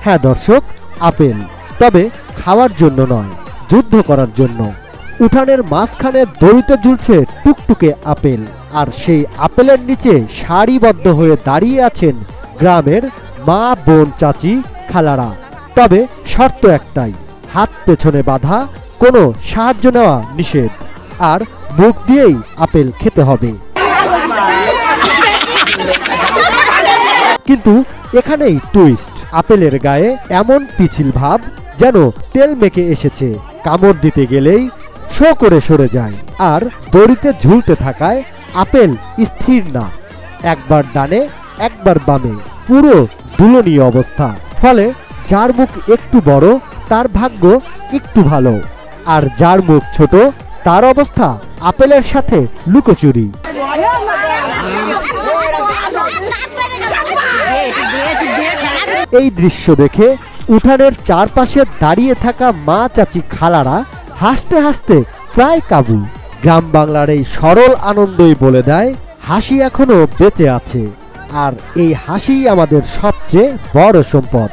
হ্যাঁ দর্শক, আপেল, তবে খাওয়ার জন্য নয়, যুদ্ধ করার জন্য। উঠানের মাঝখানে দড়িতে ঝুলছে টুকটুকে আপেল, আর সেই আপেলের নিচে সারিবদ্ধ হয়ে দাঁড়িয়ে আছেন গ্রামের মা, বোন, চাচি, খালারা। তবে শর্ত একটাই, হাত পেছনে বাঁধা, কোনো সাহায্য নেওয়া নিষেধ, আর মুখ দিয়েই আপেল খেতে হবে। কিন্তু এখানেই টুইস্ট, আপেলের গায়ে এমন পিছিল ভাব যেন তেল মেখে এসেছে, কামড় দিতে গেলেই শো করে সরে যায়। আর দড়িতে ঝুলতে থাকায় আপেল স্থির না, একবার ডানে একবার বামে, পুরো দুলনীয় অবস্থা। ফলে যার মুখ একটু বড় তার ভাগ্য একটু ভালো, আর যার মুখ ছোট তার অবস্থা আপেলের সাথে লুকোচুরি। এই দৃশ্য দেখে উঠানের চারপাশে দাঁড়িয়ে থাকা মা, চাচি, খালারা হাসতে হাসতে প্রায় কাবু। গ্রাম বাংলার এই সরল আনন্দই বলে দেয় হাসি এখনো বেঁচে আছে, আর এই হাসিই আমাদের সবচেয়ে বড় সম্পদ।